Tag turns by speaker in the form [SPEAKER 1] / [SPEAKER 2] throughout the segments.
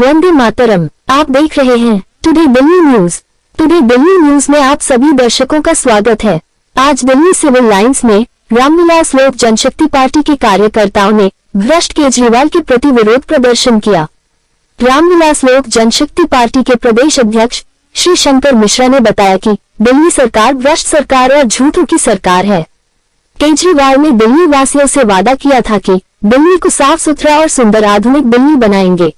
[SPEAKER 1] वंदे मातरम। आप देख रहे हैं today Delhi news. Today Delhi news में आप सभी दर्शकों का स्वागत है। आज दिल्ली सिविल लाइंस में रामविलास लोक जनशक्ति पार्टी के कार्यकर्ताओं ने भ्रष्ट केजरीवाल के प्रति विरोध प्रदर्शन किया। रामविलास लोक जनशक्ति पार्टी के प्रदेश अध्यक्ष श्री शंकर मिश्रा ने बताया कि दिल्ली सरकार भ्रष्ट सरकार और झूठों की सरकार है। केजरीवाल ने दिल्ली वासियों से वादा किया था कि दिल्ली को साफ सुथरा और सुंदर आधुनिक दिल्ली बनाएंगे।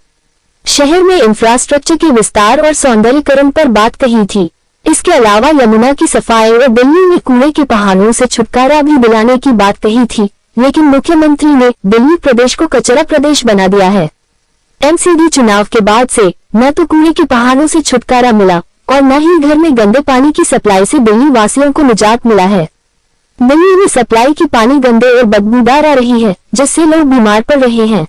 [SPEAKER 1] शहर में इंफ्रास्ट्रक्चर के विस्तार और सौंदर्यीकरण पर बात कही थी। इसके अलावा यमुना की सफाई और दिल्ली में कूड़े के पहाड़ों से छुटकारा भी दिलाने की बात कही थी, लेकिन मुख्यमंत्री ने दिल्ली प्रदेश को कचरा प्रदेश बना दिया है। एमसीडी चुनाव के बाद से न तो कूड़े के पहाड़ों से छुटकारा मिला और न ही घर में गंदे पानी की सप्लाई से दिल्ली वासियों को निजात मिला है। दिल्ली में सप्लाई की पानी गंदे और बदबूदार आ रही है, जिससे लोग बीमार पड़ रहे हैं।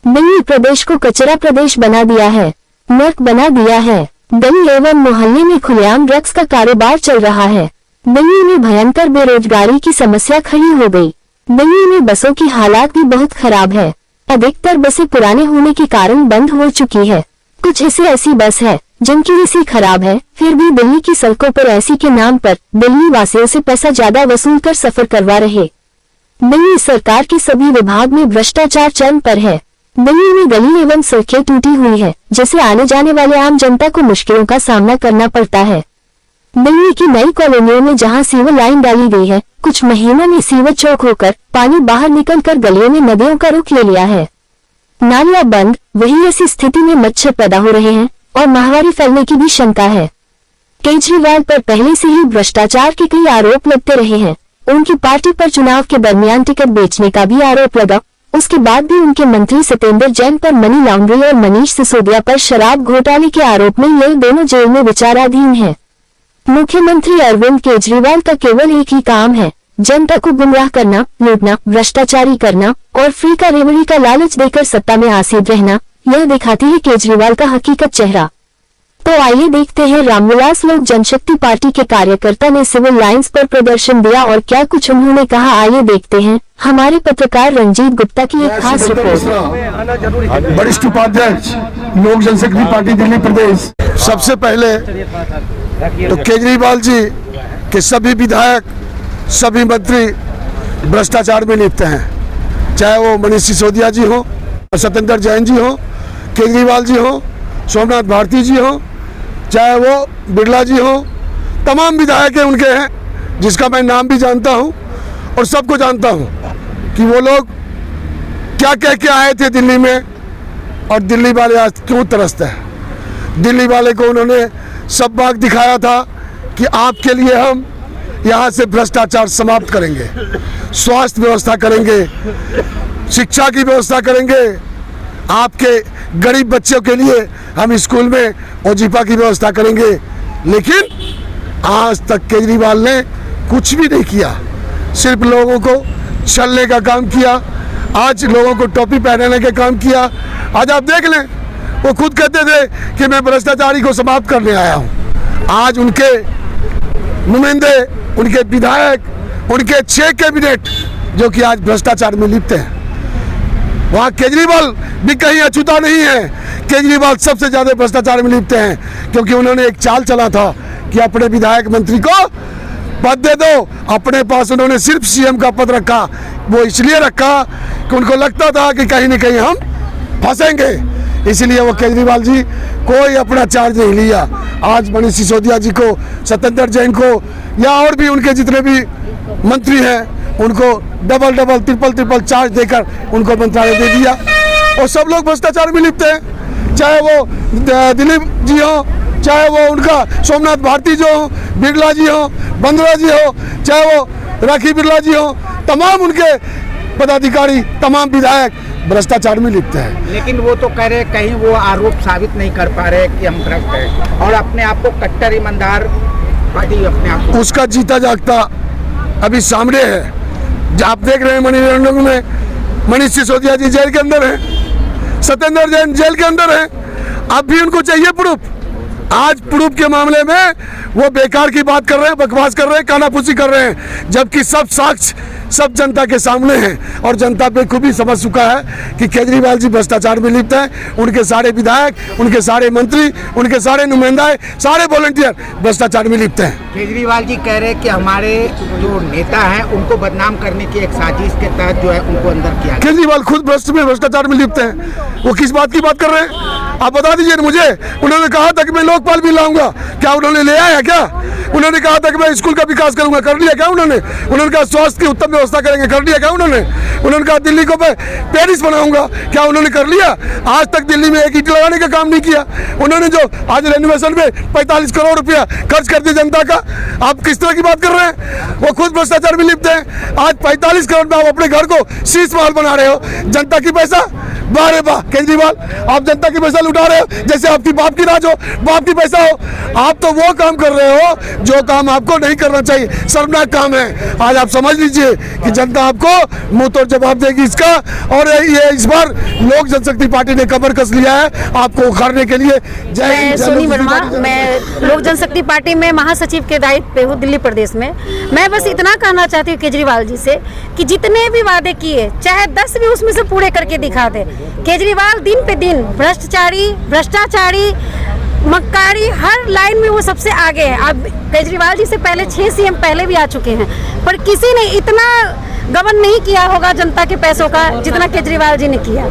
[SPEAKER 1] दिल्ली प्रदेश को कचरा प्रदेश बना दिया है, नर्क बना दिया है। गली एवं मोहल्ले में खुलेआम ड्रग्स का कारोबार चल रहा है। दिल्ली में भयंकर बेरोजगारी की समस्या खड़ी हो गई। दिल्ली में बसों की हालात भी बहुत खराब है। अधिकतर बसें पुराने होने के कारण बंद हो चुकी है। कुछ ऐसी बस है जिनकी एसी खराब है, फिर भी दिल्ली की सड़कों पर एसी के नाम पर दिल्ली वासियों से पैसा ज्यादा वसूल कर सफर करवा रहे। दिल्ली सरकार के सभी विभाग में भ्रष्टाचार चरम पर है। दिल्ली में गली एवं सड़कें टूटी हुई है, जिससे आने जाने वाले आम जनता को मुश्किलों का सामना करना पड़ता है। दिल्ली की नई कॉलोनियों में जहां सीवर लाइन डाली गई है, कुछ महीनों में सीवर चौक होकर पानी बाहर निकलकर गलियों में नदियों का रुख ले लिया है। नालियां बंद, वही ऐसी स्थिति में मच्छर पैदा हो रहे हैं और महामारी फैलने की भी शंका है। केजरीवाल पर पहले से ही भ्रष्टाचार के कई आरोप लगते रहे हैं। उनकी पार्टी पर चुनाव के दरमियान टिकट बेचने का भी आरोप लगा। उसके बाद भी उनके मंत्री सत्येंद्र जैन पर मनी लॉन्ड्रिंग और मनीष सिसोदिया पर शराब घोटाले के आरोप में ये दोनों जेल में विचाराधीन हैं। मुख्यमंत्री अरविंद केजरीवाल का केवल एक ही काम है, जनता को गुमराह करना, लूटना, भ्रष्टाचारी करना और फ्री का रेवड़ी का लालच देकर सत्ता में आसीन रहना। यह दिखाती है केजरीवाल का हकीकत चेहरा। तो आइए देखते हैं रामविलास लोक जनशक्ति पार्टी के कार्यकर्ता ने सिविल लाइंस पर प्रदर्शन दिया और क्या कुछ उन्होंने कहा। आइए देखते हैं हमारे पत्रकार रंजीत गुप्ता की एक खास रिपोर्ट।
[SPEAKER 2] वरिष्ठ उपाध्यक्ष लोक जनशक्ति पार्टी दिल्ली प्रदेश। सबसे पहले तो केजरीवाल जी के सभी विधायक, सभी मंत्री भ्रष्टाचार में लिप्त हैं, चाहे वो मनीष सिसोदिया जी हो, सत्येंद्र जैन जी हो, केजरीवाल जी हो, सोमनाथ भारती जी हो, चाहे वो बिरला जी हो, तमाम विधायक उनके हैं, जिसका मैं नाम भी जानता हूं और सबको जानता हूं कि वो लोग क्या कह के आए थे दिल्ली में और दिल्ली वाले आज क्यों तरसते हैं। दिल्ली वाले को उन्होंने सब बाग दिखाया था कि आपके लिए हम यहाँ से भ्रष्टाचार समाप्त करेंगे, स्वास्थ्य व्यवस्था करेंगे, शिक्षा की व्यवस्था करेंगे, आपके गरीब बच्चों के लिए हम स्कूल में ओजीपा की व्यवस्था करेंगे। लेकिन आज तक केजरीवाल ने कुछ भी नहीं किया, सिर्फ लोगों को छलने का काम किया। आज लोगों को टोपी पहनाने का काम किया। आज आप देख लें, वो खुद कहते थे कि मैं भ्रष्टाचारी को समाप्त करने आया हूँ। आज उनके नुमाइंदे, उनके विधायक, उनके 6 कैबिनेट जो कि आज भ्रष्टाचार में लिप्त हैं। वहाँ केजरीवाल भी कहीं अछूता नहीं है। केजरीवाल सबसे ज्यादा भ्रष्टाचार में लिप्त हैं, क्योंकि उन्होंने एक चाल चला था कि अपने विधायक मंत्री को पद दे दो। अपने पास उन्होंने सिर्फ सीएम का पद रखा। वो इसलिए रखा कि उनको लगता था कि कहीं न कहीं हम फंसेंगे, इसलिए वो केजरीवाल जी कोई अपना चार्ज नहीं लिया। आज मनीष सिसोदिया जी को, सत्येंद्र जैन को या और भी उनके जितने भी मंत्री हैं, उनको डबल ट्रिपल चार्ज देकर उनको मंत्रालय दे दिया और सब लोग भ्रष्टाचार में लिप्त हैं। चाहे वो दिलीप जी हो, चाहे वो उनका सोमनाथ भारती जो हो, बिरला जी हो, बंद्रा जी हो, चाहे वो राखी बिरला जी हो, तमाम उनके पदाधिकारी, तमाम विधायक भ्रष्टाचार में लिप्त हैं।
[SPEAKER 3] लेकिन वो तो कह रहे कहीं वो आरोप साबित नहीं कर पा रहे कि हम भ्रष्ट हैं और अपने आप को कट्टर ईमानदार पार्टी अपने आप को।
[SPEAKER 2] उसका जीता जागता अभी सामने है। आप देख रहे हैं मणिरंजन में मनीष सिसोदिया जी जेल के अंदर हैं, सत्येंद्र जैन जेल के अंदर हैं। अब भी उनको चाहिए प्रूफ। आज प्रूफ के मामले में वो बेकार की बात कर रहे हैं, बकवास कर रहे हैं, कानाफूसी कर रहे हैं, जबकि सब साक्ष्य सब जनता के सामने हैं और जनता पे खूब ही समझ चुका है कि केजरीवाल जी भ्रष्टाचार में लिप्त हैं। उनके सारे विधायक, उनके सारे मंत्री, उनके सारे नुमाइंदाएं, सारे वॉलंटियर भ्रष्टाचार में लिप्त हैं।
[SPEAKER 3] केजरीवाल जी कह रहे हैं कि हमारे जो नेता हैं उनको बदनाम करने की एक साजिश के तहत जो है उनको अंदर किया गया।
[SPEAKER 2] केजरीवाल खुद भ्रष्टाचार में लिप्त हैं। वो किस बात की बात कर रहे हैं, आप बता दीजिए मुझे। उन्होंने कहा था कि मैं लोकपाल भी लाऊंगा, क्या उन्होंने ले आया क्या? उन्होंने कहा था कि मैं स्कूल का विकास करूंगा, कर लिया क्या उन्होंने? उन्होंने कहा स्वास्थ्य की उत्तम व्यवस्था करेंगे, कर लिया क्या उन्होंने? उन्होंने कहा दिल्ली को मैं पेरिस बनाऊंगा, क्या उन्होंने कर लिया? आज तक दिल्ली में एक ईंट लगाने का काम नहीं किया उन्होंने। जो आज रेनोवेशन में 45 करोड़ रुपया खर्च कर दिया जनता का, आप किस तरह की बात कर रहे हैं? वो खुद भ्रष्टाचार में लिप्त हैं। आज 45 करोड़ में आप अपने घर को शीश महल बना रहे हो, जनता की पैसा। वाह रे वाह केजरीवाल, आप जनता की पैसा लुटा रहे हो जैसे आपकी बाप की राज हो, बाप की पैसा हो। आप तो वो काम कर रहे हो जो काम आपको नहीं करना चाहिए, शर्मनाक काम है। आज आप समझ लीजिए कि जनता आपको मुंह तोड़ जवाब देगी इसका। और ये इस बार लोक जनशक्ति पार्टी ने कमर कस लिया है आपको उखाड़ने के लिए।
[SPEAKER 4] मैं सोनी वर्मा, मैं लोक जनशक्ति पार्टी में महासचिव के दायित्व पे हूँ दिल्ली प्रदेश में। मैं बस इतना कहना चाहती हूँ केजरीवाल जी से कि जितने भी वादे किए, चाहे 10 भी उसमें से पूरे करके दिखा दे। केजरीवाल दिन पे दिन भ्रष्टाचारी, मक्कारी, हर लाइन में वो सबसे आगे है। अब केजरीवाल जी से पहले 6 सीएम पहले भी आ चुके हैं, पर किसी ने इतना गबन नहीं किया होगा जनता के पैसों का जितना केजरीवाल जी ने किया।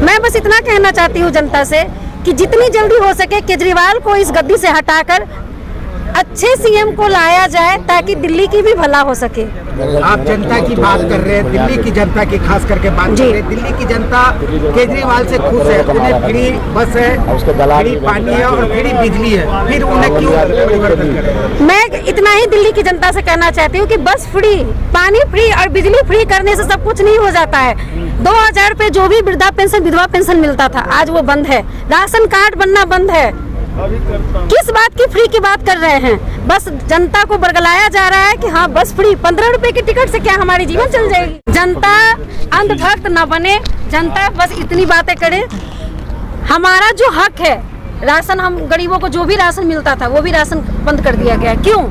[SPEAKER 4] मैं बस इतना कहना चाहती हूँ जनता से कि जितनी जल्दी हो सके केजरीवाल को इस गद्दी से हटाकर अच्छे सीएम को लाया जाए ताकि दिल्ली की भी भला हो सके।
[SPEAKER 3] आप जनता की बात कर रहे हैं, दिल्ली की जनता की खास करके बात कर रहे हैं। दिल्ली की जनता केजरीवाल से खुश है, उन्हें फ्री बस है, फ्री पानी है और फ्री बिजली है, फिर उन्हें क्यों परिवर्तन करें?
[SPEAKER 4] मैं इतना ही दिल्ली की जनता से कहना चाहती हूँ कि बस फ्री, पानी फ्री और बिजली फ्री करने से सब कुछ नहीं हो जाता है। 2000 रुपए जो भी वृद्धा पेंशन, विधवा पेंशन मिलता था, आज वो बंद है। राशन कार्ड बनना बंद है। किस बात की फ्री की बात कर रहे हैं? बस जनता को बरगलाया जा रहा है कि हाँ बस फ्री। 15 रुपए की टिकट से क्या हमारी जीवन चल जाएगी? जनता अंधभक्त न बने, जनता बस इतनी बातें करे। हमारा जो हक है, राशन, हम गरीबों को जो भी राशन मिलता था वो भी राशन बंद कर दिया गया। क्यों?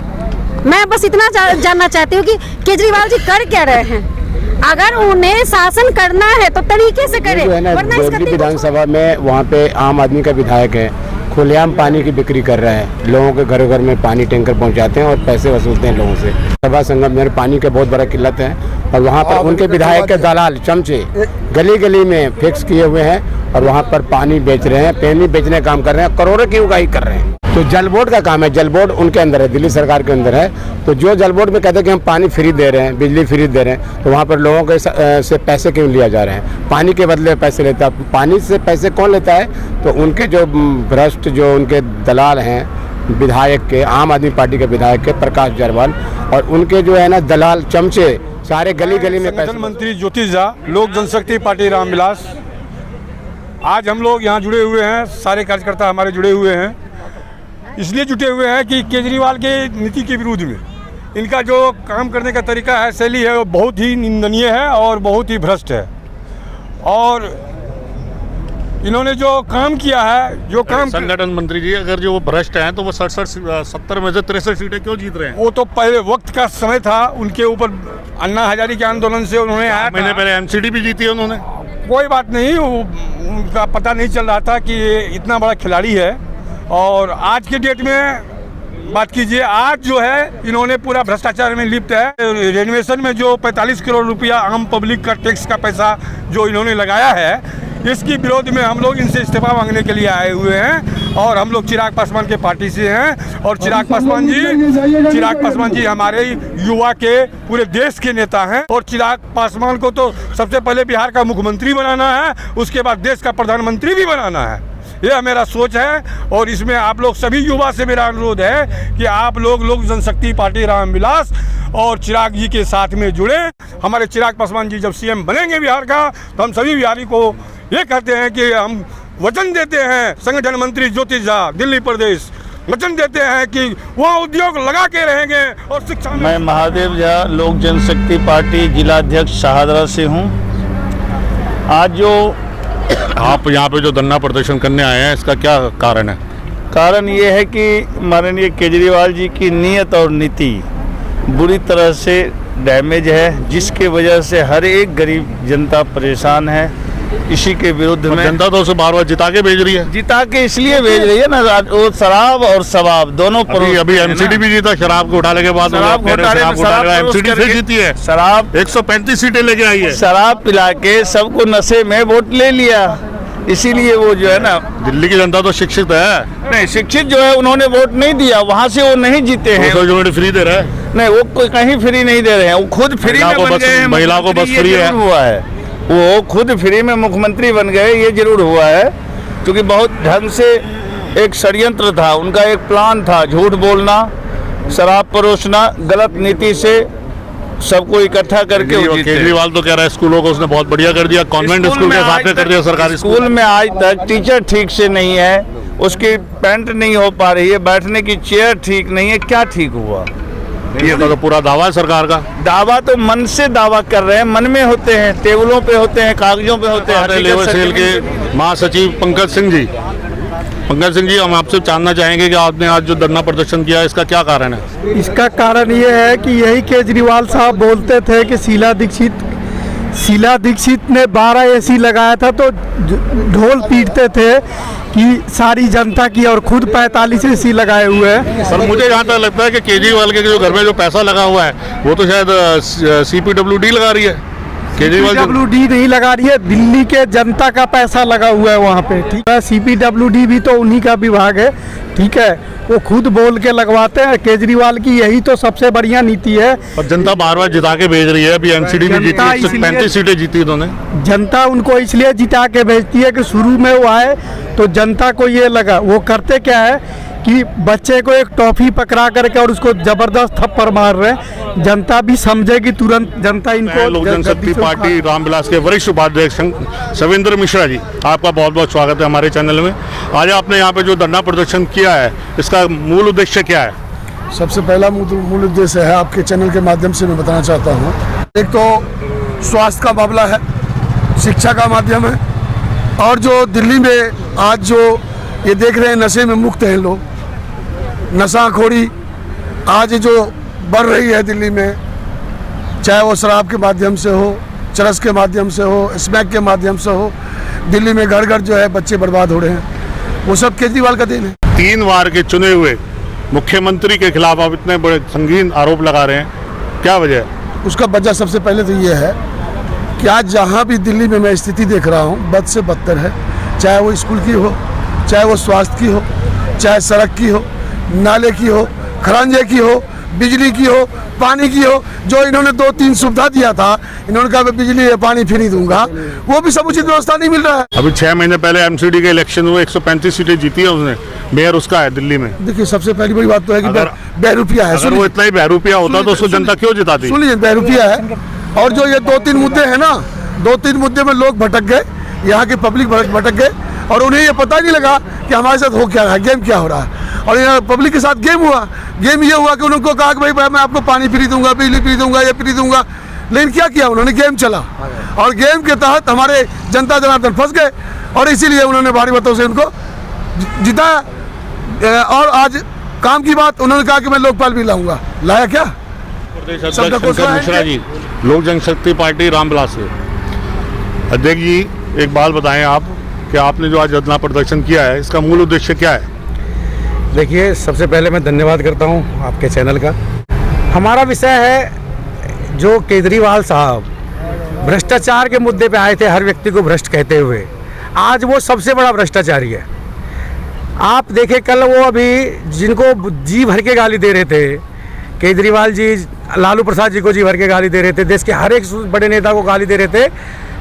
[SPEAKER 4] मैं बस इतना जानना चाहती हूँ कि केजरीवाल जी कर क्या रहे हैं। अगर उन्हें शासन करना है तो तरीके से करे, वरना इसका
[SPEAKER 5] विधानसभा में वहाँ पे आम आदमी का विधायक है, खुलेआम पानी की बिक्री कर रहे हैं। लोगों के घरों घर में पानी टैंकर पहुंचाते हैं और पैसे वसूलते हैं लोगों से। सभा संगम में पानी का बहुत बड़ा किल्लत है और वहाँ पर उनके विधायक के दलाल चमचे गली गली में फिक्स किए हुए हैं और वहाँ पर पानी बेच रहे हैं, पानी बेचने का काम कर रहे हैं, करोड़ों की उगाही कर रहे हैं। तो जल बोर्ड का काम है, जल बोर्ड उनके अंदर है, दिल्ली सरकार के अंदर है। तो जो जल बोर्ड में कहते हैं कि हम पानी फ्री दे रहे हैं, बिजली फ्री दे रहे हैं, तो वहाँ पर लोगों के से पैसे क्यों लिया जा रहे हैं? पानी के बदले पैसे लेता है। पानी से पैसे कौन लेता है? तो उनके जो भ्रष्ट जो उनके दलाल हैं विधायक के, आम आदमी पार्टी के विधायक के प्रकाश जायसवाल और उनके जो है ना दलाल चमचे सारे गली गली में पैसे।
[SPEAKER 6] मंत्री ज्योति झा, लोक जनशक्ति पार्टी रामविलास। आज हम लोग यहाँ जुड़े हुए हैं, सारे कार्यकर्ता हमारे जुड़े हुए हैं, इसलिए जुटे हुए हैं कि केजरीवाल के नीति के विरुद्ध में इनका जो काम करने का तरीका है, शैली है, वो बहुत ही निंदनीय है और बहुत ही भ्रष्ट है। और इन्होंने जो काम किया है, जो काम
[SPEAKER 7] संगठन मंत्री जी, अगर जो वो भ्रष्ट हैं तो वो 70 में से 63 सीटें क्यों जीत रहे हैं?
[SPEAKER 6] वो तो पहले वक्त का समय था, उनके ऊपर अन्ना हजारी के आंदोलन से उन्होंने आया।
[SPEAKER 7] महीने पहले एमसीडी भी जीती है उन्होंने।
[SPEAKER 6] कोई बात नहीं, उनका पता नहीं चल रहा था कि ये इतना बड़ा खिलाड़ी है। और आज के डेट में बात कीजिए, आज जो है इन्होंने पूरा भ्रष्टाचार में लिप्त है। रेनोवेशन में जो 45 करोड़ रुपया आम पब्लिक का टैक्स का पैसा जो इन्होंने लगाया है, इसकी विरोध में हम लोग इनसे इस्तीफा मांगने के लिए आए हुए हैं। और हम लोग चिराग पासवान के पार्टी से हैं और चिराग पासवान जी हमारे युवा के पूरे देश के नेता हैं। और चिराग पासवान को तो सबसे पहले बिहार का मुख्यमंत्री बनाना है, उसके बाद देश का प्रधानमंत्री भी बनाना है। यह मेरा सोच है और इसमें आप लोग सभी युवा से मेरा अनुरोध है कि आप लोग लोक जनशक्ति पार्टी रामविलास और चिराग जी के साथ में जुड़े। हमारे चिराग पासवान जी जब सीएम बनेंगे बिहार का, तो हम सभी बिहारी को ये कहते हैं कि हम वचन देते हैं, संगठन मंत्री ज्योति झा दिल्ली प्रदेश वचन देते हैं कि वहाँ उद्योग लगा के रहेंगे और शिक्षा।
[SPEAKER 8] मैं महादेव झा, लोक जनशक्ति पार्टी जिला अध्यक्ष शाहदरा से हूँ। आज जो
[SPEAKER 7] आप यहाँ पे जो धरना प्रदर्शन करने आए हैं, इसका क्या कारण है?
[SPEAKER 8] कारण ये है कि माननीय केजरीवाल जी की नीयत और नीति बुरी तरह से डैमेज है, जिसके वजह से हर एक गरीब जनता परेशान है। इसी के विरुद्ध में
[SPEAKER 7] जनता तो उसे बार बार जिता के भेज रही है।
[SPEAKER 8] जिता के इसलिए भेज रही है ना, वो शराब और शबाब दोनों
[SPEAKER 7] अभी एमसीडी भी जीता शराब को उठाने के बाद। एमसीडी फिर जीती है,
[SPEAKER 8] शराब
[SPEAKER 7] 135 सीटें लेके आई है।
[SPEAKER 8] शराब पिला के सबको नशे में वोट ले लिया, इसीलिए वो जो है ना।
[SPEAKER 7] दिल्ली की जनता तो शिक्षित है।
[SPEAKER 8] नहीं, शिक्षित जो है उन्होंने वोट नहीं दिया, वहाँ से वो नहीं जीते हैं।
[SPEAKER 7] यूनिट फ्री दे रहा है।
[SPEAKER 8] नहीं, वो कोई कहीं फ्री नहीं दे रहे हैं, वो खुद फ्री में बन गए हैं।
[SPEAKER 7] महिला को बस फ्री है
[SPEAKER 8] हुआ है, वो खुद फ्री में मुख्यमंत्री बन गए, ये जरूर हुआ है। क्योंकि बहुत ढंग से एक षड्यंत्र था, उनका एक प्लान था, झूठ बोलना, शराब परोसना, गलत नीति से सबको इकट्ठा करके।
[SPEAKER 7] केजरीवाल तो कह रहा है स्कूलों को उसने बहुत बढ़िया कर दिया, कॉन्वेंट स्कूल के साथ कर दिया सरकारी
[SPEAKER 8] स्कूल में। आज तक टीचर ठीक से नहीं है, उसकी पैंट नहीं हो पा रही है, बैठने की चेयर ठीक नहीं है, क्या ठीक हुआ?
[SPEAKER 7] ये तो पूरा दावा है सरकार का।
[SPEAKER 8] दावा तो मन से दावा कर रहे हैं, मन में होते हैं, टेबलों पे होते हैं, कागजों पे होते हैं।
[SPEAKER 7] लेबर सेल के महासचिव पंकज सिंह जी, हम आपसे जानना चाहेंगे कि आपने आज जो धरना प्रदर्शन किया, इसका क्या कारण है?
[SPEAKER 9] इसका कारण ये है कि यही केजरीवाल साहब बोलते थे कि शीला दीक्षित ने 12 एसी लगाया था, तो ढोल पीटते थे कि सारी जनता की, और खुद 45 एसी लगाए हुए हैं।
[SPEAKER 7] सर, मुझे यहाँ तक लगता है कि केजरीवाल के जो घर में जो पैसा लगा हुआ है वो तो शायद CPWD लगा रही है।
[SPEAKER 9] CPWD नहीं लगा रही है, दिल्ली के जनता का पैसा लगा हुआ है वहाँ पे, ठीक है। CPWD भी तो उन्हीं का विभाग है, ठीक है, वो खुद बोल के लगवाते हैं। केजरीवाल की यही तो सबसे बढ़िया नीति है।
[SPEAKER 7] और जनता बार बार जिता के भेज रही है, अभी एमसीडी भी जीती, 135 सीटें जीती उन्होंने।
[SPEAKER 9] जनता उनको इसलिए जिता के भेजती है कि शुरू में वो आए तो जनता को ये लगा, वो करते क्या है कि बच्चे को एक टॉफी पकड़ा करके और उसको जबरदस्त थप्पड़ मार रहे हैं। जनता भी समझेगी तुरंत, जनता इनको।
[SPEAKER 7] लोक जनशक्ति पार्टी रामविलास के वरिष्ठ उपाध्यक्ष सविंदर मिश्रा जी, आपका बहुत बहुत स्वागत है हमारे चैनल में। आज आपने यहाँ पे जो धरना प्रदर्शन किया है, इसका मूल उद्देश्य क्या है?
[SPEAKER 2] सबसे पहला मूल उद्देश्य है, आपके चैनल के माध्यम से मैं बताना चाहता हूँ, एक तो स्वास्थ्य का मामला है, शिक्षा का माध्यम है, और जो दिल्ली में आज जो ये देख रहे हैं नशे में मुक्त हैं लोग, नशाखोरी आज जो बढ़ रही है दिल्ली में, चाहे वो शराब के माध्यम से हो, चरस के माध्यम से हो, स्मैक के माध्यम से हो, दिल्ली में घर घर जो है बच्चे बर्बाद हो रहे हैं, वो सब केजरीवाल का देन है।
[SPEAKER 7] 3 बार के चुने हुए मुख्यमंत्री के खिलाफ आप इतने बड़े संगीन आरोप लगा रहे हैं, क्या वजह है?
[SPEAKER 2] उसका वजह सबसे पहले तो ये है कि आज जहाँ भी दिल्ली में मैं स्थिति देख रहा हूँ, बद से बदतर है, चाहे वो स्कूल की हो, चाहे वो स्वास्थ्य की हो, चाहे सड़क की हो, नाले की हो, खरांजे की हो, बिजली की हो, पानी की हो। जो इन्होंने 2-3 सुविधा दिया था, इन्होंने कहा बिजली या पानी फ्री दूंगा, वो भी समुचित व्यवस्था नहीं मिल रहा है।
[SPEAKER 7] अभी 6 महीने पहले एमसीडी के इलेक्शन हुए, 135 सीटें जीती है उसने, मेयर उसका है दिल्ली में।
[SPEAKER 2] देखिए, सबसे पहली बड़ी बात तो है कि बहरूपिया है।
[SPEAKER 7] अगर वो इतना ही बहरूपिया होता तो उसको जनता क्यों जिताती?
[SPEAKER 2] सुन लीजिए, बहरूपिया है, और जो ये 2-3 मुद्दे हैं ना, 2-3 मुद्दे में लोग भटक गए, यहाँ के पब्लिक भटक गए, और उन्हें ये पता नहीं लगा कि हमारे साथ हो क्या रहा है, गेम क्या हो रहा है। और यहाँ पब्लिक के साथ गेम ये हुआ कि उनको कहा कि भाई मैं आपको पानी फ्री दूंगा, बिजली फ्री दूंगा, ये फ्री दूंगा, लेकिन क्या किया उन्होंने? गेम चला, और गेम के तहत हमारे जनता जनार्दन फंस गए, और इसीलिए उन्होंने भारी मतों से उनको जिताया। और आज काम की बात, उन्होंने कहा कि मैं लोकपाल भी लाऊंगा, लाया क्या?
[SPEAKER 7] मिश्रा जी, लोक जनशक्ति पार्टी रामविलास से। अध्यक्ष जी, एक बात बताएं आप कि आपने जो आज धरना प्रदर्शन किया है, इसका मूल उद्देश्य क्या है?
[SPEAKER 3] देखिए, सबसे पहले मैं धन्यवाद करता हूं आपके चैनल का। हमारा विषय है जो केजरीवाल साहब भ्रष्टाचार के मुद्दे पे आए थे, हर व्यक्ति को भ्रष्ट कहते हुए, आज वो सबसे बड़ा भ्रष्टाचारी है। आप देखें, कल वो अभी जिनको जी भर के गाली दे रहे थे, केजरीवाल जी लालू प्रसाद जी को जी भर के गाली दे रहे थे, देश के हर एक बड़े नेता को गाली दे रहे थे,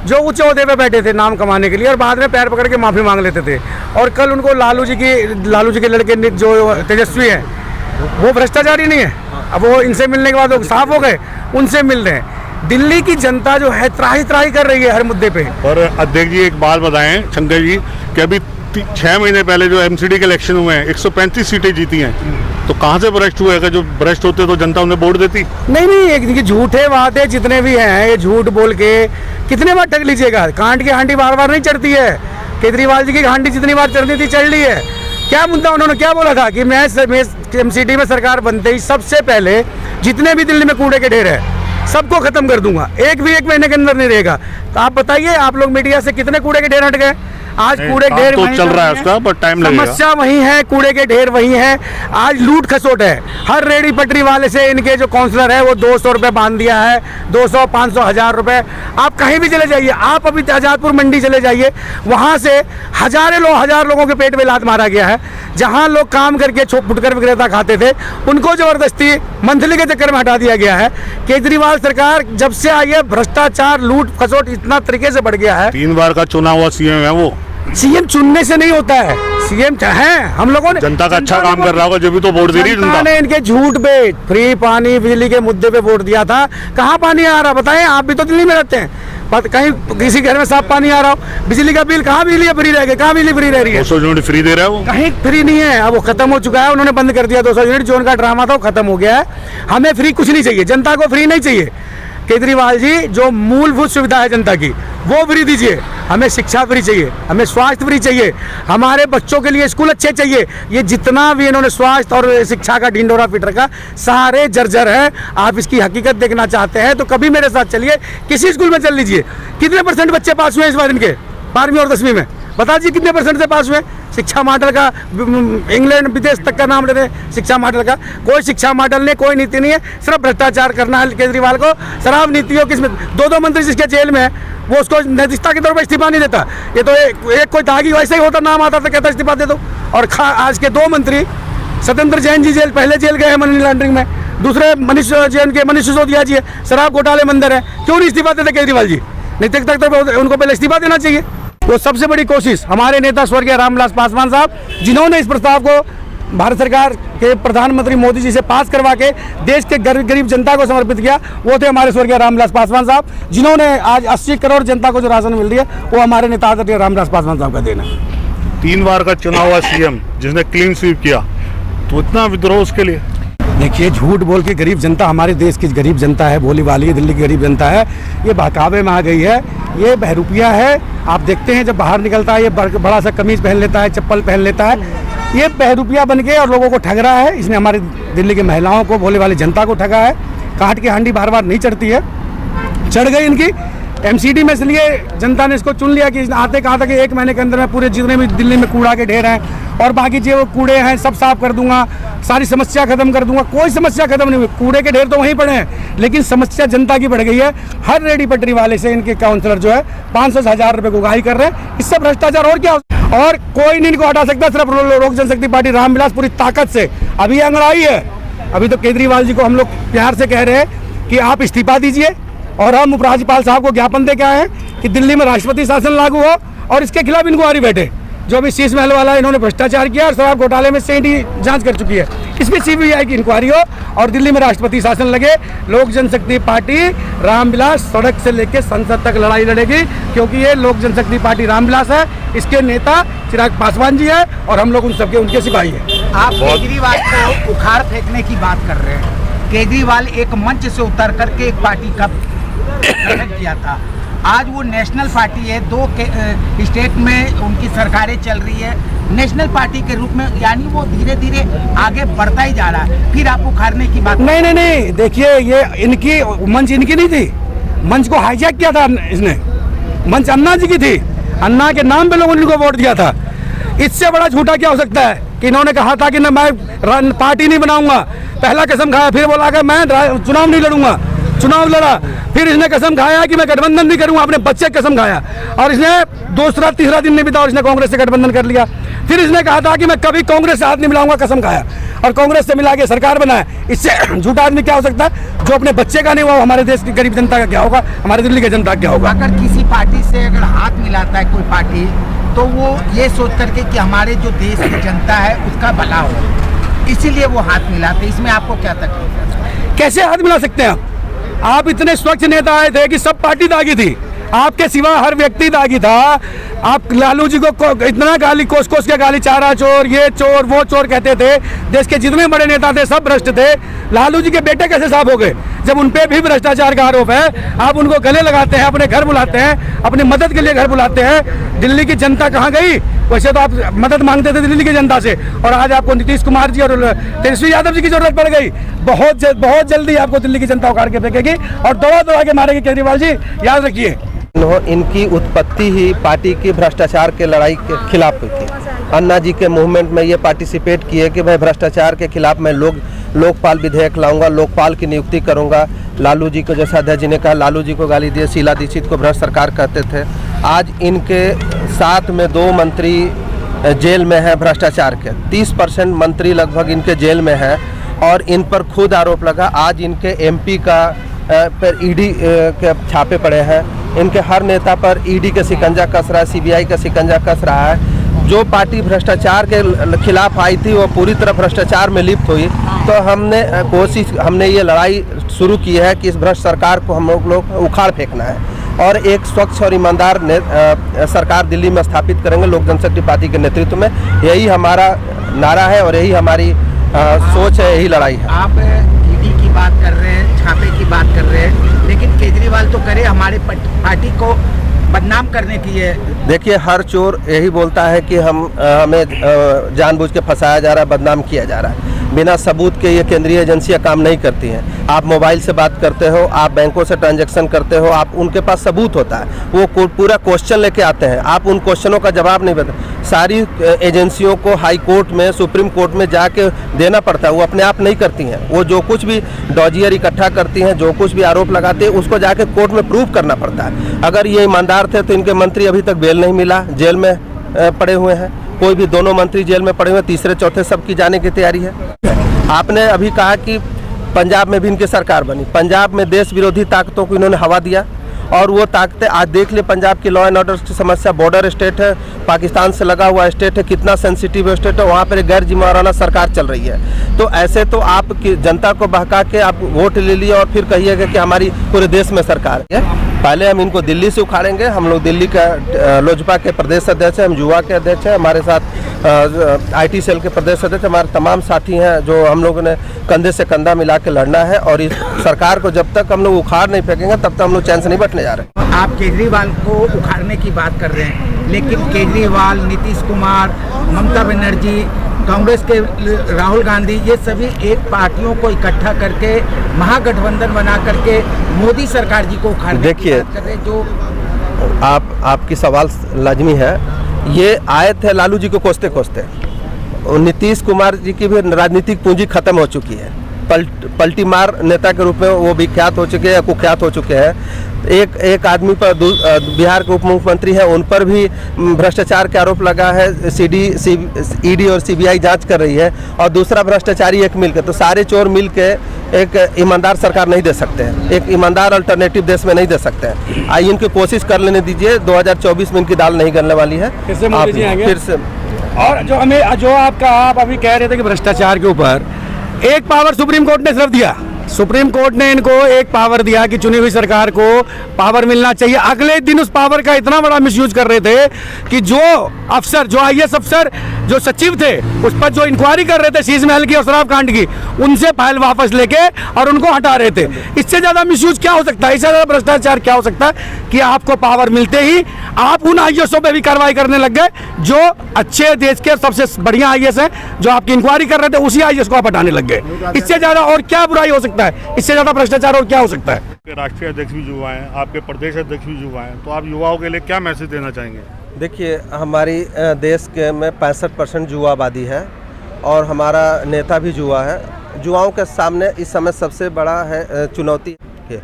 [SPEAKER 3] जो ऊंचे ओहदे पे बैठे थे नाम कमाने के लिए, और बाद में पैर पकड़ के माफ़ी मांग लेते थे। और कल उनको लालू जी के लड़के जो तेजस्वी हैं, वो भ्रष्टाचारी नहीं है, अब वो इनसे मिलने के बाद वो साफ हो गए, उनसे मिल रहे हैं। दिल्ली की जनता जो है त्राही कर रही है हर मुद्दे पे।
[SPEAKER 7] और अध्यक्ष जी, एक बात बताएं शंकर जी कि अभी 6 महीने पहले जो एमसीडी के इलेक्शन हुए हैं, 135 सीटें जीती हैं, तो कहाँ से भ्रष्ट हुए? अगर जो भ्रष्ट होते तो जनता उन्हें वोट देती?
[SPEAKER 3] नहीं, एक झूठे वादे जितने भी हैं, ये झूठ बोल के कितने बार ठग लीजिएगा? कांट की हांडी बार बार नहीं चढ़ती है। केजरीवाल जी की हांडी जितनी बार चढ़नी थी चढ़ ली है। क्या मुद्दा उन्होंने क्या बोला था कि मैं एमसीडी में सरकार बनते ही सबसे पहले जितने भी दिल्ली में कूड़े के ढेर है सबको खत्म कर दूंगा, एक भी 1 महीने के अंदर नहीं रहेगा। तो आप बताइए, आप लोग मीडिया से कितने कूड़े के ढेर हट गए? आज कूड़े के ढेर
[SPEAKER 7] तो चल रहा है उसका, पर टाइम लगेगा।
[SPEAKER 3] समस्या वही है, कूड़े के ढेर वही है। आज लूट खसोट है, हर रेडी पटरी वाले से इनके जो काउंसलर है वो 200 रुपए बांध दिया है, 200, 500, 1000 रुपए। आप कहीं भी चले जाइए, आप अभी आजादपुर मंडी चले जाइए, वहां से हजार लोगों के पेट में लात मारा गया है। जहां लोग काम करके फुटकर विक्रेता खाते थे, उनको जबरदस्ती मंथली के चक्कर में हटा दिया गया है। केजरीवाल सरकार जब से आई है, भ्रष्टाचार, लूट खसोट इतना तरीके से बढ़ गया है।
[SPEAKER 7] 3 बार का चुना हुआ सीएम है वो।
[SPEAKER 3] सीएम चुनने से नहीं होता है, सीएम है हम लोगों ने।
[SPEAKER 7] जनता का अच्छा काम कर रहा होगा, जब भी तो वोट दे रही है जनता
[SPEAKER 3] ने इनके झूठ पे, फ्री पानी बिजली के मुद्दे पे वोट दिया था। कहाँ पानी आ रहा बताएं? आप भी तो दिल्ली में रहते हैं, कहीं किसी घर में साफ पानी आ रहा हो? बिजली का बिल कहाँ बिजली फ्री रह गई? कहाँ बिजली फ्री रह रही है?
[SPEAKER 7] 200 यूनिट फ्री दे रहा है वो,
[SPEAKER 3] कहीं फ्री नहीं है। अब वो खत्म हो चुका है, उन्होंने बंद कर दिया 200 यूनिट। जो उनका ड्रामा था वो खत्म हो गया है। हमें फ्री कुछ नहीं चाहिए, जनता को फ्री नहीं चाहिए। केजरीवाल जी, जो मूलभूत सुविधा है जनता की वो फ्री दीजिए। हमें शिक्षा फ्री चाहिए, हमें स्वास्थ्य फ्री चाहिए, हमारे बच्चों के लिए स्कूल अच्छे चाहिए। ये जितना भी इन्होंने स्वास्थ्य और शिक्षा का ढिंडोरा पीट रखा, सारे जर्जर है। आप इसकी हकीकत देखना चाहते हैं तो कभी मेरे साथ चलिए, किसी स्कूल में चल लीजिए। कितने % बच्चे पास हुए इस बार इनके 12वीं और 10वीं में? बता दीजिए कितने % से पास हुए? शिक्षा मॉडल का इंग्लैंड विदेश तक का नाम ले रहे हैं, शिक्षा मॉडल का। कोई शिक्षा मॉडल नहीं, कोई नीति नहीं है, सिर्फ भ्रष्टाचार करना है केजरीवाल को। शराब नीतियों किसमें 2 मंत्री जिसके जेल में है, वो उसको नैतिकता के तौर पर इस्तीफा नहीं देता। ये तो एक कोई दागी वैसे ही होता, नाम आता तो कहता इस्तीफा दे दो। और आज के 2 मंत्री, सत्येंद्र जैन जी पहले जेल गए हैं मनी लॉन्ड्रिंग में, दूसरे मनीष जैन के मनीष सिसोदिया जी है, शराब घोटाले में अंदर है। क्यों नहीं इस्तीफा देते केजरीवाल जी? नैतिकता के तौर पर उनको पहले इस्तीफा देना चाहिए। वो सबसे बड़ी कोशिश हमारे नेता स्वर्गीय रामविलास पासवान साहब, जिन्होंने इस प्रस्ताव को भारत सरकार के प्रधानमंत्री मोदी जी से पास करवा के देश के गरीब जनता को समर्पित किया, वो थे हमारे स्वर्गीय रामविलास पासवान साहब, जिन्होंने आज 80 करोड़ जनता को जो राशन मिल रही है वो हमारे नेता आदरणीय रामविलास पासवान साहब का देना है।
[SPEAKER 7] 3 बार का चुना हुआ सीएम जिसने क्लीन स्वीप किया, तो इतना विद्रोह उसके लिए?
[SPEAKER 3] देखिए, झूठ बोल के गरीब जनता, हमारे देश की गरीब जनता है, भोली वाली है, दिल्ली की गरीब जनता है, ये बहकावे में आ गई है। ये बहरूपिया है। आप देखते हैं जब बाहर निकलता है ये बड़ा सा कमीज पहन लेता है, चप्पल पहन लेता है। ये बहरूपिया बन के और लोगों को ठग रहा है। इसने हमारी दिल्ली की महिलाओं को, भोले वाली जनता को ठगा है। काट की हांडी बार बार नहीं चढ़ती है, चढ़ गई इनकी MCD में, इसलिए जनता ने इसको चुन लिया कि आते कहा था कि 1 महीने के अंदर में पूरे जितने भी दिल्ली में कूड़ा के ढेर हैं और बाकी जो कूड़े हैं सब साफ कर दूंगा, सारी समस्या खत्म कर दूंगा। कोई समस्या खत्म नहीं हुई, कूड़े के ढेर तो वहीं पड़े हैं, लेकिन समस्या जनता की बढ़ गई है। हर रेडी पटरी वाले से इनके काउंसलर जो है 500 से 1000 रुपये को उगाही कर रहे हैं। इससे भ्रष्टाचार और क्या हो, और कोई नहीं इनको हटा सकता, सिर्फ लोक जनशक्ति पार्टी रामविलास पूरी ताकत से। अभी अंगड़ाई है, अभी तो केजरीवाल जी को हम लोग प्यार से कह रहे हैं कि आप इस्तीफा दीजिए, और हम उपराज्यपाल साहब को ज्ञापन दे के आए हैं कि दिल्ली में राष्ट्रपति शासन लागू हो और इसके खिलाफ इंक्वायरी बैठे। जो भी शीश महल वाला इन्होंने भ्रष्टाचार किया और शराब घोटाले में CID जांच कर चुकी है, इसमें CBI की इंक्वायरी हो और दिल्ली में राष्ट्रपति शासन लगे। लोक जनशक्ति पार्टी रामविलास सड़क से लेकर संसद तक लड़ाई लड़ेगी, क्योंकि ये लोक जनशक्ति पार्टी रामविलास है, इसके नेता चिराग पासवान जी है और हम लोग उनके सिपाही हैं।
[SPEAKER 10] आप केजरीवाल को उखाड़ फेंकने की बात कर रहे हैं। केजरीवाल एक मंच से उतर करके एक पार्टी का गठन किया था, आज वो नेशनल पार्टी है। 2 स्टेट में उनकी सरकारें चल रही है नेशनल पार्टी के रूप में, यानी वो धीरे धीरे आगे बढ़ता ही जा रहा है। फिर आप उखाड़ने की बात
[SPEAKER 3] नहीं, देखिए ये इनकी मंच इनकी नहीं थी, मंच को हाईजैक किया था इसने। मंच अन्ना जी की थी, अन्ना के नाम पे लोगों ने इनको वोट दिया था। इससे बड़ा झूठा क्या हो सकता है कि इन्होंने कहा था कि मैं पार्टी नहीं बनाऊंगा, पहला कसम खाया, फिर बोला कि मैं चुनाव नहीं लड़ूंगा, चुनाव लड़ा, फिर इसने कसम खाया कि मैं गठबंधन नहीं करूंगा, अपने बच्चे कसम खाया, और इसने दूसरा तीसरा दिन नहीं बिता और इसने कांग्रेस से गठबंधन कर लिया। फिर इसने कहा था कि मैं कभी कांग्रेस से हाथ नहीं मिलाऊंगा, कसम खाया, और कांग्रेस से मिला के सरकार बनाया। इससे झूठा आदमी क्या हो सकता है? जो अपने बच्चे का नहीं हुआ, हमारे देश की गरीब जनता का क्या होगा, हमारे दिल्ली की जनता का क्या होगा?
[SPEAKER 10] अगर किसी पार्टी से अगर हाथ मिलाता है कोई पार्टी, तो वो ये सोच करके कि हमारे जो देश की जनता है उसका भला हो, इसीलिए वो हाथ मिलाते। इसमें आपको क्या तकलीफ है?
[SPEAKER 3] कैसे हाथ मिला सकते हैं आप? इतने स्वच्छ नेता आए थे कि सब पार्टी दागी थी, आपके सिवा हर व्यक्ति दागी था। आप लालू जी को इतना गाली कोस के गाली, चारा चोर, ये चोर, वो चोर कहते थे। देश के जितने बड़े नेता थे सब भ्रष्ट थे। लालू जी के बेटे कैसे साफ हो गए जब उन पे भी भ्रष्टाचार का आरोप है? आप उनको गले लगाते हैं, अपने घर बुलाते हैं, अपनी मदद के लिए घर बुलाते हैं। दिल्ली की जनता कहाँ गई?
[SPEAKER 9] वैसे तो आप मदद मांगते थे दिल्ली की जनता से, और आज आपको नीतीश कुमार जी और तेजस्वी यादव जी की जरूरत पड़ गई। बहुत जल्दी आपको दिल्ली की जनता उखाड़ के फेंकेगी और दबा के मारेगी केजरीवाल जी, याद रखिए।
[SPEAKER 11] इनकी उत्पत्ति ही पार्टी की भ्रष्टाचार के लड़ाई के खिलाफ हुई थी। अन्ना जी के मूवमेंट में ये पार्टिसिपेट किए कि मैं भ्रष्टाचार के खिलाफ मैं लोकपाल विधेयक लाऊंगा, लोकपाल की नियुक्ति करूंगा। लालू जी को, जैसा अध्यक्ष जी ने कहा, लालू जी को गाली दिए, शीला दीक्षित को भ्रष्ट सरकार कहते थे। आज इनके साथ में 2 मंत्री जेल में है भ्रष्टाचार के, 30% मंत्री लगभग इनके जेल में है और इन पर खुद आरोप लगा। आज इनके MP का पर ED के छापे पड़े हैं, इनके हर नेता पर ED का शिकंजा कस रहा है, CBI का शिकंजा कस रहा है। जो पार्टी भ्रष्टाचार के खिलाफ आई थी वो पूरी तरह भ्रष्टाचार में लिप्त हुई। तो हमने ये लड़ाई शुरू की है कि इस भ्रष्ट सरकार को हम लोग उखाड़ फेंकना है और एक स्वच्छ और ईमानदार सरकार दिल्ली में स्थापित करेंगे लोक जनशक्ति पार्टी के नेतृत्व में। यही हमारा नारा है और यही हमारी सोच है, यही लड़ाई है।
[SPEAKER 10] आप ED की बात कर रहे हैं, छापे की बात कर रहे हैं, लेकिन केजरीवाल तो करे हमारे पार्टी को बदनाम करने की है।
[SPEAKER 11] देखिए, हर चोर यही बोलता है कि हमें जानबूझ के फंसाया जा रहा है, बदनाम किया जा रहा है। बिना सबूत के ये केंद्रीय एजेंसियां काम नहीं करती हैं। आप मोबाइल से बात करते हो, आप बैंकों से ट्रांजैक्शन करते हो, आप उनके पास सबूत होता है, वो पूरा क्वेश्चन लेके आते हैं, आप उन क्वेश्चनों का जवाब नहीं देते। सारी एजेंसियों को हाई कोर्ट में, सुप्रीम कोर्ट में जाके देना पड़ता है, वो अपने आप नहीं करती हैं। वो जो कुछ भी डॉजियर इकट्ठा करती हैं, जो कुछ भी आरोप लगाते हैं, उसको जाके कोर्ट में प्रूव करना पड़ता है। अगर ये ईमानदार थे तो इनके मंत्री अभी तक बेल नहीं मिला, जेल में पड़े हुए हैं। कोई भी 2 मंत्री जेल में पड़े हुए, तीसरे चौथे सबकी जाने की तैयारी है। आपने अभी कहा कि पंजाब में भी इनकी सरकार बनी। पंजाब में देश विरोधी ताकतों को इन्होंने हवा दिया और वो ताकतें आज देख ले, पंजाब की लॉ एंड ऑर्डर की समस्या, बॉर्डर स्टेट है, पाकिस्तान से लगा हुआ स्टेट है, कितना सेंसिटिव स्टेट है, वहाँ पर गैर जिम्मेवाराना सरकार चल रही है। तो ऐसे तो आप जनता को बहका के आप वोट ले लिए और फिर कहिएगा कि हमारी पूरे देश में सरकार है। पहले हम इनको दिल्ली से उखाड़ेंगे। हम लोग दिल्ली का लोजपा के प्रदेश अध्यक्ष हैं, हम युवा के अध्यक्ष हैं, हमारे साथ IT सेल के प्रदेश अध्यक्ष, हमारे तमाम साथी हैं जो हम लोगों ने कंधे से कंधा मिला के लड़ना है। और इस सरकार को जब तक हम लोग उखाड़ नहीं फेंकेंगे तब तक हम लोग चैन से नहीं बैठने जा रहे।
[SPEAKER 10] आप केजरीवाल को उखाड़ने की बात कर रहे हैं, लेकिन केजरीवाल, नीतीश कुमार, ममता बनर्जी, कांग्रेस के राहुल गांधी, ये सभी एक पार्टियों को इकट्ठा करके महागठबंधन बना करके मोदी सरकार जी को उखाड़ने की बात कर रहे हैं। जो
[SPEAKER 11] आपकी सवाल लाजमी है। ये आए थे लालू जी को कोसते कोसते, और नीतीश कुमार जी की भी राजनीतिक पूंजी खत्म हो चुकी है। पलटी मार नेता के रूप में वो विख्यात हो चुके हैं, कुख्यात हो चुके हैं। एक आदमी पर बिहार के उप मुख्यमंत्री हैं, उन पर भी भ्रष्टाचार के आरोप लगा है। ED और CBI जांच कर रही है और दूसरा भ्रष्टाचारी एक मिलकर, तो सारे चोर मिलके एक ईमानदार सरकार नहीं दे सकते हैं, एक ईमानदार अल्टरनेटिव देश में नहीं दे सकते हैं। आइए इनकी कोशिश कर लेने दीजिए, 2024 में इनकी दाल नहीं गलने वाली है। फिर से
[SPEAKER 9] और जो आप अभी कह रहे थे कि भ्रष्टाचार के ऊपर एक पावर सुप्रीम कोर्ट ने सिर्फ दिया। सुप्रीम कोर्ट ने इनको एक पावर दिया कि चुनी हुई सरकार को पावर मिलना चाहिए। अगले दिन उस पावर का इतना बड़ा मिसयूज कर रहे थे कि जो अफसर, जो IAS अफसर, जो सचिव थे, उस पर जो इंक्वायरी कर रहे थे शीश महल की और शराब कांड की, उनसे फाइल वापस लेके और उनको हटा रहे थे। इससे ज्यादा मिसयूज क्या हो सकता है, इससे ज्यादा भ्रष्टाचार क्या हो सकता है कि आपको पावर मिलते ही आप उन IAS पे भी कार्रवाई करने लग गए जो अच्छे देश के सबसे बढ़िया IAS हैं, जो आपकी इंक्वायरी कर रहे थे, उसी IAS को आप हटाने लग गए। इससे ज्यादा और क्या बुराई हो सकता है, इससे ज्यादा भ्रष्टाचार और क्या हो सकता है।
[SPEAKER 7] राष्ट्रीय अध्यक्ष भी युवा हैं, आपके प्रदेश अध्यक्ष भी युवा हैं, तो आप युवाओं के लिए क्या मैसेज देना चाहेंगे?
[SPEAKER 11] देखिए, हमारी देश के में 65% युवा आबादी है और हमारा नेता भी युवा है। युवाओं के सामने इस समय सबसे बड़ा है चुनौती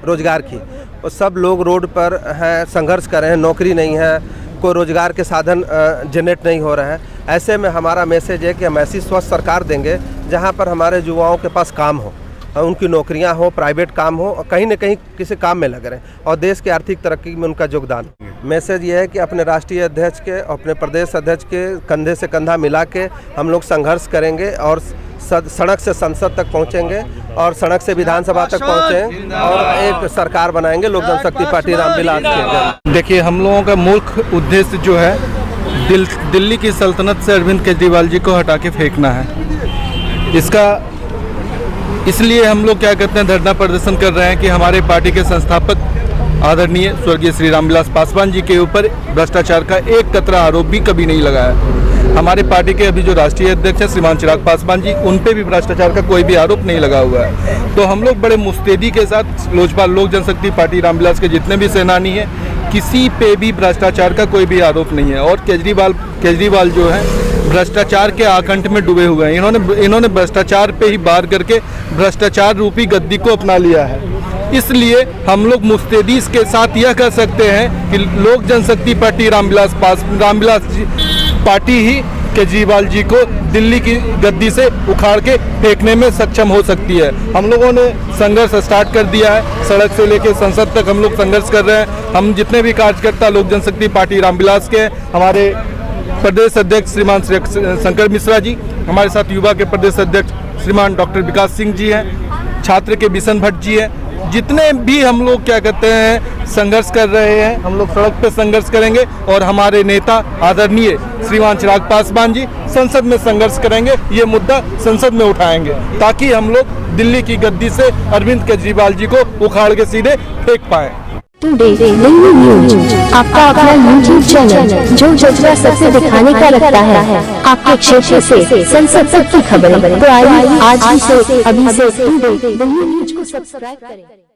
[SPEAKER 11] रोजगार की। और सब लोग रोड पर हैं, संघर्ष कर रहे हैं, नौकरी नहीं है, कोई रोजगार के साधन जनरेट नहीं हो रहा है। ऐसे में हमारा मैसेज है कि हम ऐसी स्वस्थ सरकार देंगे जहां पर हमारे युवाओं के पास काम हो, उनकी नौकरियां हो, प्राइवेट काम हो, और कहीं न कहीं किसी काम में लग रहे हैं और देश की आर्थिक तरक्की में उनका योगदान। मैसेज ये है कि अपने राष्ट्रीय अध्यक्ष के, अपने प्रदेश अध्यक्ष के कंधे से कंधा मिला के हम लोग संघर्ष करेंगे और सड़क से संसद तक पहुंचेंगे और सड़क से विधानसभा तक पहुंचेंगे और एक सरकार बनाएंगे लोक जनशक्ति पार्टी रामविलास के।
[SPEAKER 9] देखिए, हम लोगों का मुख्य उद्देश्य जो है दिल्ली की सल्तनत से अरविंद केजरीवाल जी को हटा के फेंकना है। इसका इसलिए हम लोग क्या करते हैं, धरना प्रदर्शन कर रहे हैं कि हमारे पार्टी के संस्थापक
[SPEAKER 12] आदरणीय स्वर्गीय श्री रामविलास पासवान जी के ऊपर भ्रष्टाचार का एक कतरा आरोप भी कभी नहीं लगाया। हमारे पार्टी के अभी जो राष्ट्रीय अध्यक्ष हैं श्रीमान चिराग पासवान जी, उन पे भी भ्रष्टाचार का कोई भी आरोप नहीं लगा हुआ है। तो हम लोग बड़े मुस्तैदी के साथ लोजपा लोक जनशक्ति पार्टी रामविलास के जितने भी सेनानी हैं, किसी पे भी भ्रष्टाचार का कोई भी आरोप नहीं है। और केजरीवाल जो है भ्रष्टाचार के आकंठ में डूबे हुए हैं। इन्होंने भ्रष्टाचार पे ही बार करके भ्रष्टाचार रूपी गद्दी को अपना लिया है। इसलिए हम लोग मुस्तैदी के साथ यह कह सकते हैं कि लोक जनशक्ति पार्टी रामविलास पार्टी ही केजरीवाल जी को दिल्ली की गद्दी से उखाड़ के फेंकने में सक्षम हो सकती है। हम लोगों ने संघर्ष स्टार्ट कर दिया है, सड़क से लेकर संसद तक हम लोग संघर्ष कर रहे हैं। हम जितने भी कार्यकर्ता लोक जनशक्ति पार्टी रामविलास के, हमारे प्रदेश अध्यक्ष श्रीमान शंकर मिश्रा जी, हमारे साथ युवा के प्रदेश अध्यक्ष श्रीमान डॉक्टर विकास सिंह जी हैं, छात्र के बिशन भट्ट जी हैं, जितने भी हम लोग क्या कहते हैं संघर्ष कर रहे हैं, हम लोग सड़क पे संघर्ष करेंगे। और हमारे नेता आदरणीय श्रीमान चिराग पासवान जी संसद में संघर्ष करेंगे, ये मुद्दा संसद में उठाएंगे ताकि हम लोग दिल्ली की गद्दी से अरविंद केजरीवाल जी को उखाड़ के सीधे फेंक पाए।
[SPEAKER 1] टुडे डेली न्यूज आपका अपना यूट्यूब चैनल जो जज्बा सबसे दिखाने का रखता है। आपके क्षेत्र से संसद तक की खबरें तो आइए आज ही से अभी से टुडे डेली न्यूज को सब्सक्राइब करें।